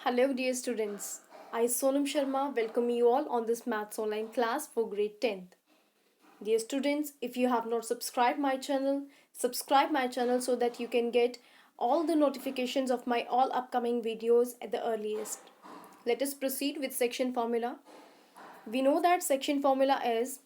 Hello, dear students. I, Sonam Sharma, welcome you all on this Maths online class for grade 10th. Dear students, if you have not subscribe my channel so that you can get all the notifications of my all upcoming videos at the earliest. Let us proceed with section formula. We know that section formula is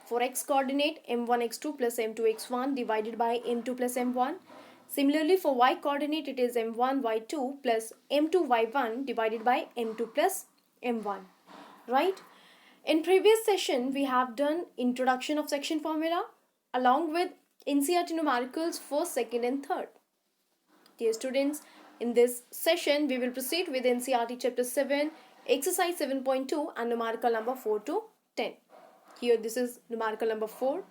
for x coordinate m1 x2 plus m2 x1 divided by m2 plus m1. Similarly, for y coordinate it is m1 y2 plus m2 y1 divided by m2 plus m1. Right? In previous session we have done introduction of section formula along with NCERT numericals for second and third. Dear students, in this session we will proceed with NCERT chapter 7, exercise 7.2 and numerical number 4 to 10. Here this is numerical number 4.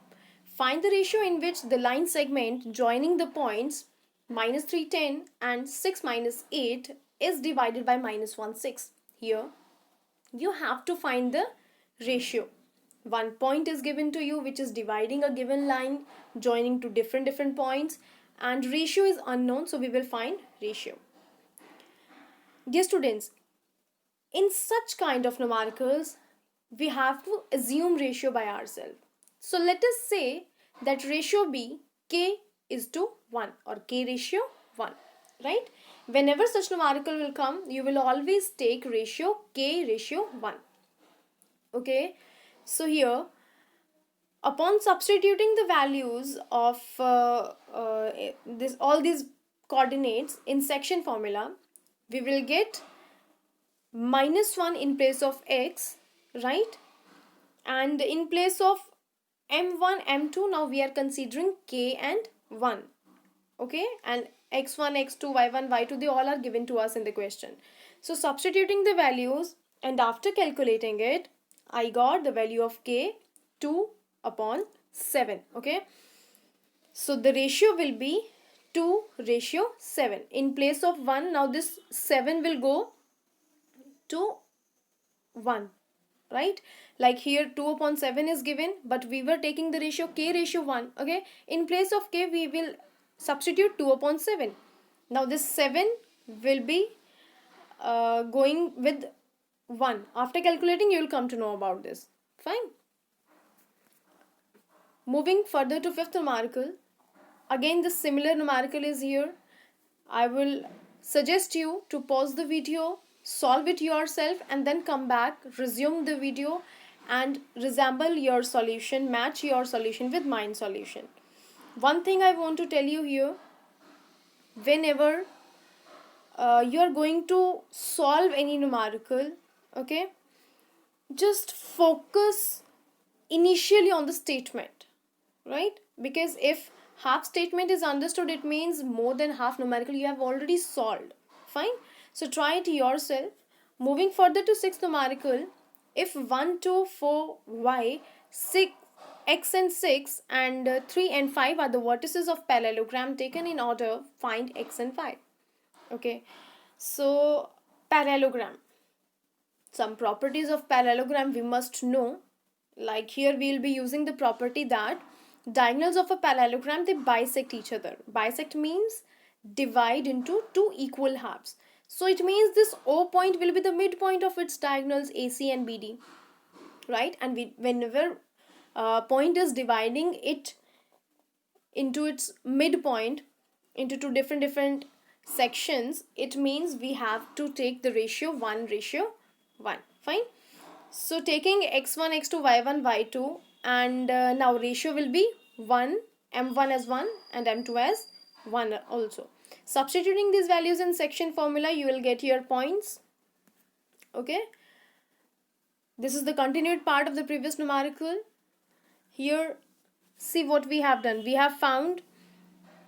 Find the ratio in which the line segment joining the points minus 310 and 6 minus 8 is divided by minus 1 6. Here you have to find the ratio. One point is given to you which is dividing a given line joining to different points, and ratio is unknown, so we will find ratio. Dear students, in such kind of numericals we have to assume ratio by ourselves. So let us say that ratio be k is to 1 or k ratio 1, right? Whenever such numerical will come, you will always take ratio k ratio 1. Okay, so here upon substituting the values of all these coordinates in section formula, we will get minus 1 in place of x, right? And in place of m1 m2 now we are considering k and 1. Okay, and x1 x2 y1 y2 they all are given to us in the question. So substituting the values and after calculating it, I got the value of k 2 upon 7. Okay, so the ratio will be 2 ratio 7. In place of 1, now this 7 will go to 1, right? Like here 2 upon 7 is given, but we were taking the ratio k ratio 1. Okay, in place of k we will substitute 2 upon 7. Now this 7 will be going with 1. After calculating you will come to know about this. Fine. Moving further to fifth numerical, again the similar numerical is here. I will suggest you to pause the video, solve it yourself, and then come back, resume the video and resemble your solution, match your solution with mine solution. One thing I want to tell you here, whenever you are going to solve any numerical, okay, just focus initially on the statement, right? Because if half statement is understood, it means more than half numerical you have already solved. Fine, so try it yourself. Moving further to sixth numerical, if 1 2 4 y 6 x and 6 and 3 and 5 are the vertices of parallelogram taken in order, find x and 5. Okay, so parallelogram, some properties of parallelogram we must know. Like here we will be using the property that diagonals of a parallelogram they bisect each other. Bisect means divide into two equal halves. So it means this O point will be the midpoint of its diagonals AC and BD, right? And whenever point is dividing it into its midpoint into two different sections, it means we have to take the ratio 1 ratio 1. Fine. So taking x1 x2 y1 y2, and now ratio will be 1, m1 as 1 and m2 as 1 also. Substituting these values in section formula, you will get your points. Okay, this is the continued part of the previous numerical. Here see what we have done. We have found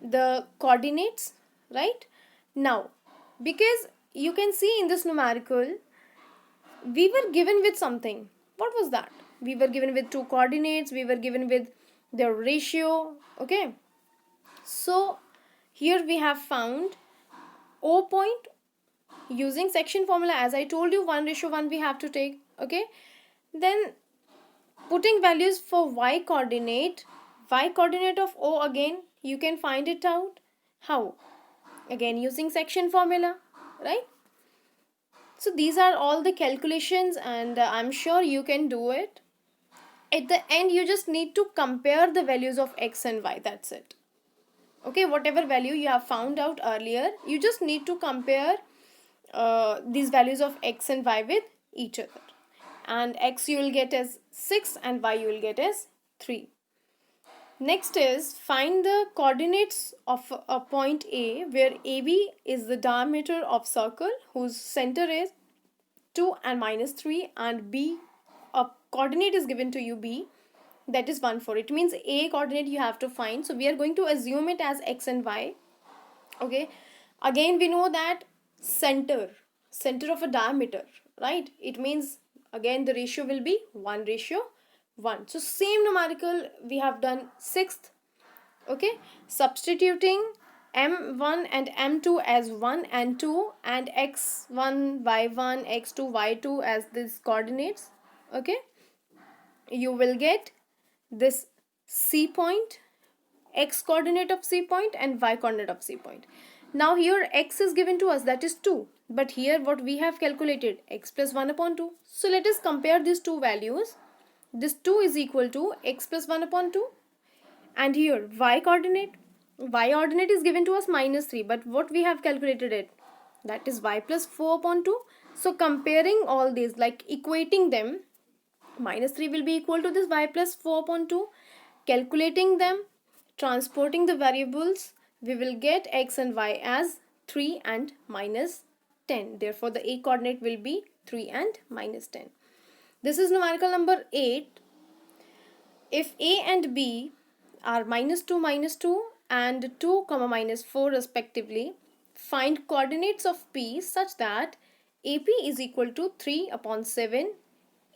the coordinates, right? Now because you can see in this numerical we were given with something. What was that? We were given with two coordinates, we were given with their ratio. Okay, so here we have found O point using section formula. As I told you, 1 ratio 1 we have to take. Okay, then putting values for y coordinate of O, again you can find it out. How? Again using section formula, right? So these are all the calculations, and I'm sure you can do it. At the end, you just need to compare the values of x and y. That's it. Okay, whatever value you have found out earlier, you just need to compare these values of x and y with each other. And x you will get as 6 and y you will get as 3. Next is find the coordinates of a point A where AB is the diameter of circle whose center is 2 and minus 3, and B, a coordinate is given to you B, that is 1 4. It means A coordinate you have to find. So we are going to assume it as x and y. Okay, again we know that center of a diameter, right? It means again the ratio will be 1:1. So same numerical we have done sixth. Okay, substituting m1 and m2 as 1 and 2 and x1 y1 x2 y2 as these coordinates. Okay, you will get this C point, x coordinate of C point and y coordinate of C point. Now here x is given to us, that is 2, but here what we have calculated, x plus 1 upon 2. So let us compare these two values. This 2 is equal to x plus 1 upon 2, and here y coordinate is given to us minus 3, but what we have calculated it, that is y plus 4 upon 2. So comparing all these, like equating them, minus 3 will be equal to this y plus 4 upon 2. Calculating them, transporting the variables, we will get x and y as 3 and minus 10. Therefore the A coordinate will be 3 and minus 10. This is numerical number 8. If A and B are minus 2 and 2 comma minus 4 respectively, find coordinates of P such that AP is equal to 3 upon 7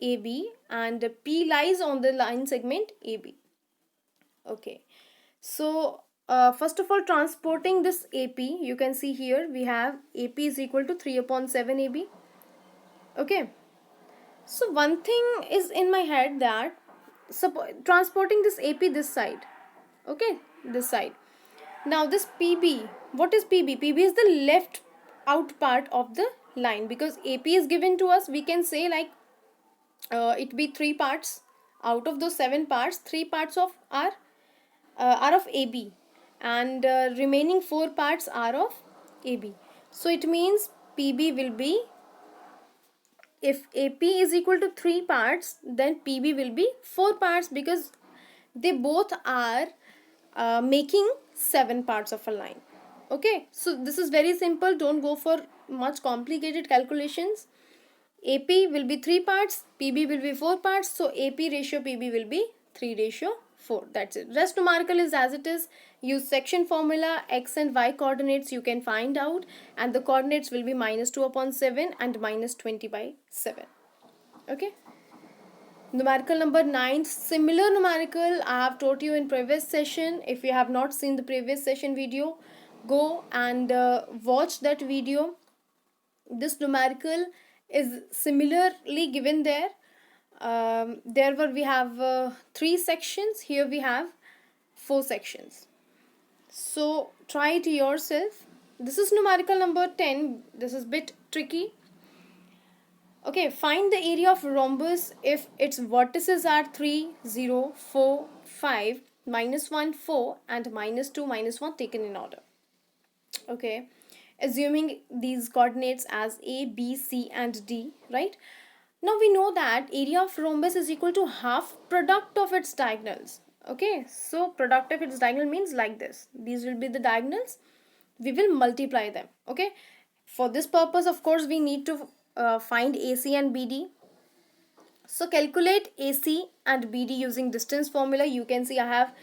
AB and P lies on the line segment AB. Okay, so first of all, transporting this AP, you can see here we have AP is equal to 3 upon 7 AB. Okay, so one thing is in my head that transporting this AP this side, okay, this side. Now this PB, what is PB? PB is the left out part of the line, because AP is given to us, we can say like it be 3 parts. Out of those 7 parts, 3 parts of are of AB, and remaining 4 parts are of AB. So it means PB will be, if AP is equal to 3 parts, then PB will be 4 parts, because they both are making 7 parts of a line. Okay, so this is very simple, don't go for much complicated calculations. AP will be 3 parts, PB will be 4 parts, so AP ratio PB will be 3:4. That's it. Rest numerical is as it is. Use section formula, x and y coordinates you can find out, and the coordinates will be minus 2 upon 7 and minus 20/7. Okay. Numerical number 9, similar numerical I have taught you in previous session. If you have not seen the previous session video, go and watch that video. This numerical is similarly given there. We have 3 sections. Here we have 4 sections. So try it yourself. This is numerical number 10. This is a bit tricky. Okay, find the area of rhombus if its vertices are 3, 0, 4, 5, minus 1, 4 and minus 2, minus 1 taken in order. Okay, assuming these coordinates as A, B, C and D, right? Now we know that area of rhombus is equal to half product of its diagonals. Okay, so product of its diagonal means like this. These will be the diagonals. We will multiply them. Okay, for this purpose, of course, we need to find AC and BD. So calculate AC and BD using distance formula. You can see I have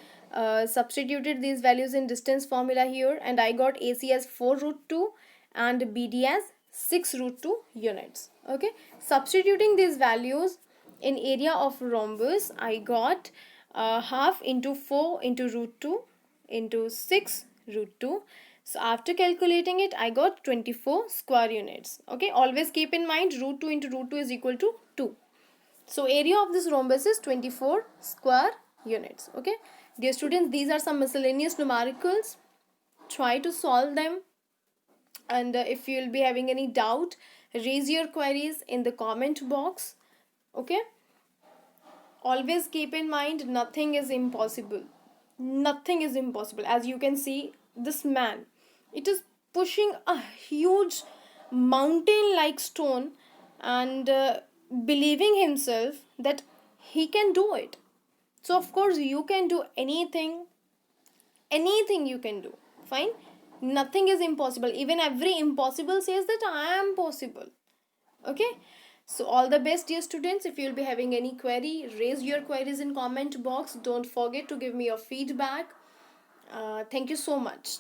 substituted these values in distance formula here, and I got AC as 4√2 and BD as 6√2 units. Okay, substituting these values in area of rhombus, I got half into 4 into √2 into 6√2. So after calculating it, I got 24 square units. Okay, always keep in mind √2 into √2 is equal to 2. So area of this rhombus is 24 square units. Okay, dear students, these are some miscellaneous numericals. Try to solve them, and if you will be having any doubt raise your queries in the comment box. Okay, always keep in mind, nothing is impossible. Nothing is impossible. As you can see, this man, it is pushing a huge mountain like stone, and believing himself that he can do it. So of course you can do anything. Anything you can do. Fine. Nothing is impossible. Even every impossible says that I am possible. Okay, so all the best, dear students. If you'll be having any query, raise your queries in comment box. Don't forget to give me your feedback. Thank you so much.